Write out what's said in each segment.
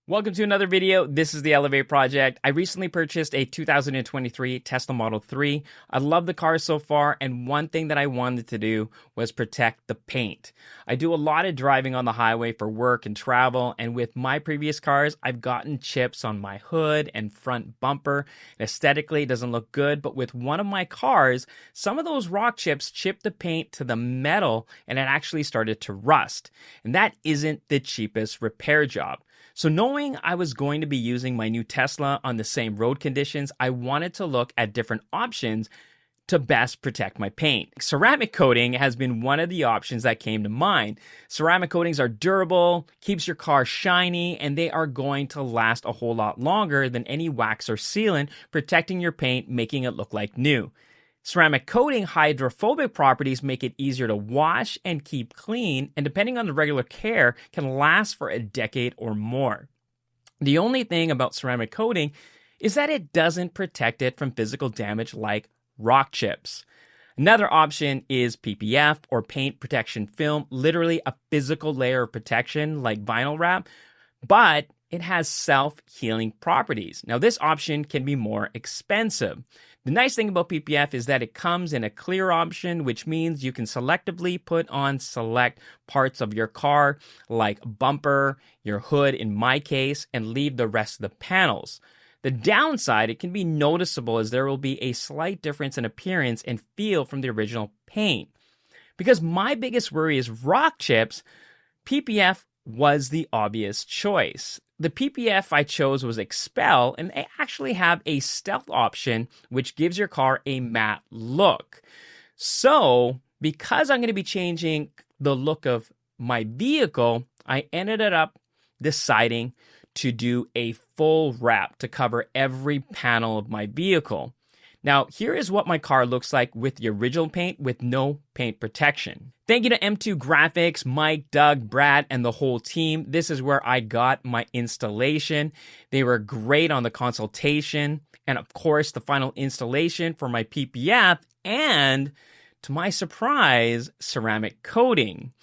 Welcome to another video. This is the Elevate Project. I recently purchased a 2023 Tesla Model 3. I love the car so far, and one thing that I wanted to do was protect the paint. I do a lot of driving on the highway for work and travel, and with my previous cars, I've gotten chips on my hood and front bumper. Aesthetically, it doesn't look good, but with one of my cars, some of those rock chips chipped the paint to the metal, and it actually started to rust. And that isn't the cheapest repair job. So knowing I was going to be using my new Tesla on the same road conditions, I wanted to look at different options to best protect my paint. Ceramic coating has been one of the options that came to mind. Ceramic coatings are durable, keeps your car shiny, and they are going to last a whole lot longer than any wax or sealant, protecting your paint, making it look like new. Ceramic coating hydrophobic properties make it easier to wash and keep clean, and depending on the regular care, can last for a decade or more. The only thing about ceramic coating is that it doesn't protect it from physical damage like rock chips. Another option is PPF or Paint Protection Film, literally a physical layer of protection like vinyl wrap, but it has self-healing properties. Now, this option can be more expensive. The nice thing about PPF is that it comes in a clear option, which means you can selectively put on select parts of your car, like bumper, your hood in my case, and leave the rest of the panels. The downside, it can be noticeable as there will be a slight difference in appearance and feel from the original paint. Because my biggest worry is rock chips, PPF was the obvious choice. The PPF I chose was Expel, and they actually have a stealth option, which gives your car a matte look. So, because I'm going to be changing the look of my vehicle, I ended up deciding to do a full wrap to cover every panel of my vehicle. Now, here is what my car looks like with the original paint with no paint protection. Thank you to M2 Graphix, Mike, Doug, Brad, and the whole team. This is where I got my installation. They were great on the consultation, and of course, the final installation for my PPF, and to my surprise, ceramic coating.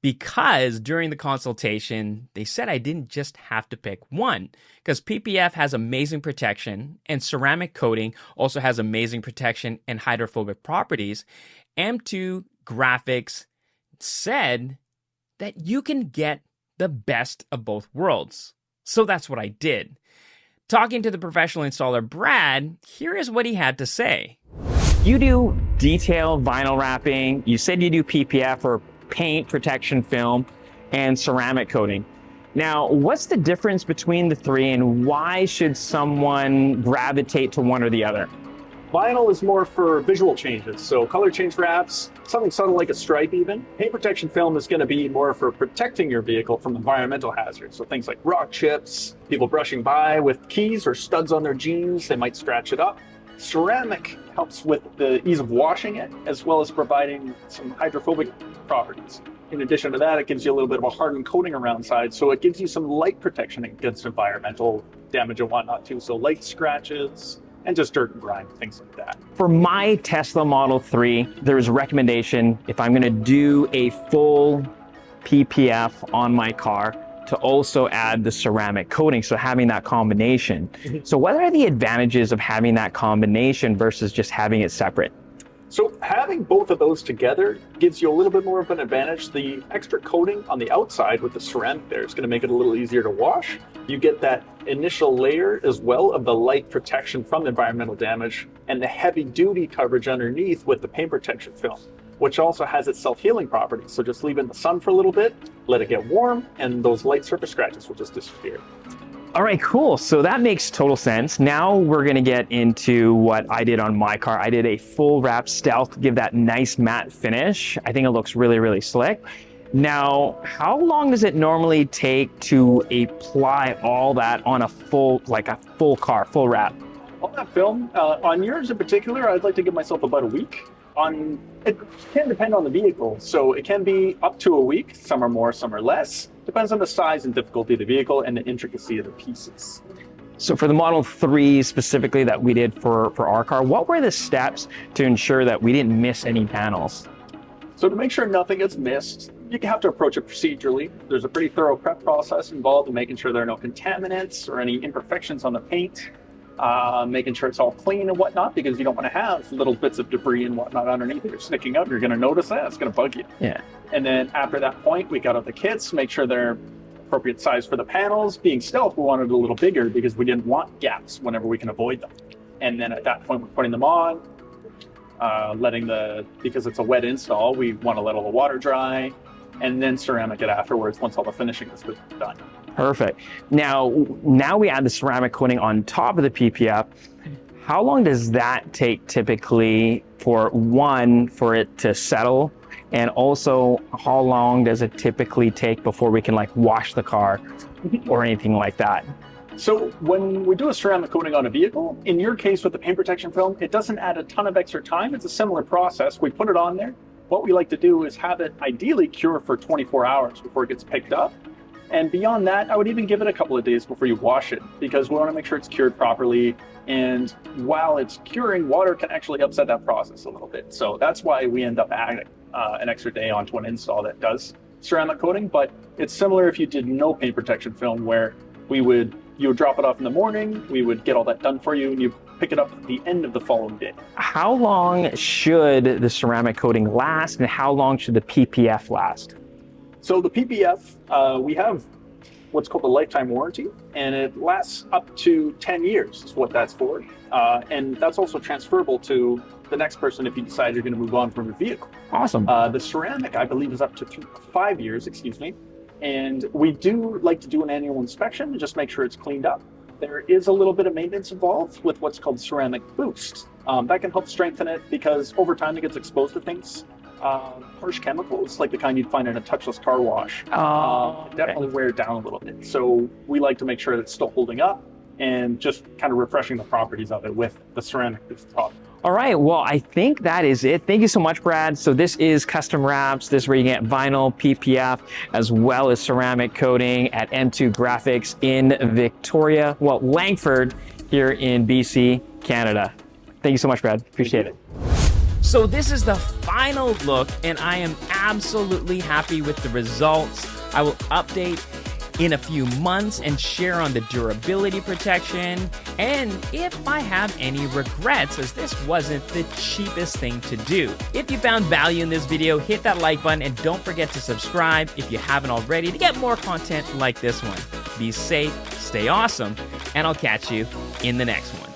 Because during the consultation, they said I didn't just have to pick one, because PPF has amazing protection and ceramic coating also has amazing protection and hydrophobic properties. M2 Graphix said that you can get the best of both worlds. So that's what I did. Talking to the professional installer, Brad, here is what he had to say. You do detail vinyl wrapping. You said you do PPF or Paint Protection Film and ceramic coating. Now, what's the difference between the three, and why should someone gravitate to one or the other? Vinyl is more for visual changes, so color change wraps, something subtle like a stripe even. Paint Protection Film is going to be more for protecting your vehicle from environmental hazards, so things like rock chips, people brushing by with keys or studs on their jeans, they might scratch it up. Ceramic helps with the ease of washing it, as well as providing some hydrophobic properties. In addition to that, it gives you a little bit of a hardened coating around side, so it gives you some light protection against environmental damage and whatnot too. So light scratches and just dirt and grime, things like that. For my Tesla Model 3, there was a recommendation if I'm going to do a full PPF on my car, to also add the ceramic coating, so having that combination. So what are the advantages of having that combination versus just having it separate? So having both of those together gives you a little bit more of an advantage. The extra coating on the outside with the ceramic there is going to make it a little easier to wash. You get that initial layer as well of the light protection from environmental damage and the heavy duty coverage underneath with the paint protection film, which also has its self-healing properties. So just leave it in the sun for a little bit, let it get warm, and those light surface scratches will just disappear. All right, cool. So that makes total sense. Now we're gonna get into what I did on my car. I did a full wrap stealth to give that nice matte finish. I think it looks really, really slick. Now, how long does it normally take to apply all that on a full car, full wrap? On that film, on yours in particular, I'd like to give myself about a week. It can depend on the vehicle, so it can be up to a week. Some are more, some are less. Depends on the size and difficulty of the vehicle and the intricacy of the pieces. So for the Model 3 specifically that we did for our car, what were the steps to ensure that we didn't miss any panels? So to make sure nothing gets missed, you have to approach it procedurally. There's a pretty thorough prep process involved in making sure there are no contaminants or any imperfections on the paint, making sure it's all clean and whatnot, because you don't want to have little bits of debris and whatnot underneath it. You're sticking out, you're going to notice that. It's going to bug you. Yeah. And then after that point, we got out the kits, make sure they're appropriate size for the panels. Being stealth, we wanted it a little bigger because we didn't want gaps whenever we can avoid them. And then at that point, we're putting them on, because it's a wet install, we want to let all the water dry, and then ceramic it afterwards once all the finishing is done. Perfect. Now we add the ceramic coating on top of the PPF. How long does that take typically for it to settle? And also, how long does it typically take before we can like wash the car or anything like that? So when we do a ceramic coating on a vehicle, in your case with the paint protection film, it doesn't add a ton of extra time. It's a similar process. We put it on there. What we like to do is have it ideally cure for 24 hours before it gets picked up. And beyond that, I would even give it a couple of days before you wash it, because we want to make sure it's cured properly. And while it's curing, water can actually upset that process a little bit. So that's why we end up adding an extra day onto an install that does ceramic coating. But it's similar if you did no paint protection film, where you would drop it off in the morning, we would get all that done for you, and you pick it up at the end of the following day. How long should the ceramic coating last, and how long should the PPF last? So the PPF, we have what's called a lifetime warranty, and it lasts up to 10 years is what that's for. And that's also transferable to the next person if you decide you're going to move on from your vehicle. Awesome. The ceramic, I believe, is up to 5 years, and we do like to do an annual inspection and just make sure it's cleaned up. There is a little bit of maintenance involved with what's called ceramic boost. That can help strengthen it because over time it gets exposed to things. Harsh chemicals, like the kind you'd find in a touchless car wash, definitely wear it down a little bit. So we like to make sure that it's still holding up and just kind of refreshing the properties of it with the ceramic boost product. All right, well, I think that is it. Thank you so much, Brad. So this is Custom Wraps. This is where you get vinyl, PPF, as well as ceramic coating at M2 Graphix in Victoria, well, Langford here in BC, Canada. Thank you so much, Brad. Appreciate it. So this is the final look, and I am absolutely happy with the results. I will update in a few months and share on the durability protection, and if I have any regrets, as this wasn't the cheapest thing to do. If you found value in this video, hit that like button, and don't forget to subscribe if you haven't already to get more content like this one. Be safe, stay awesome, and I'll catch you in the next one.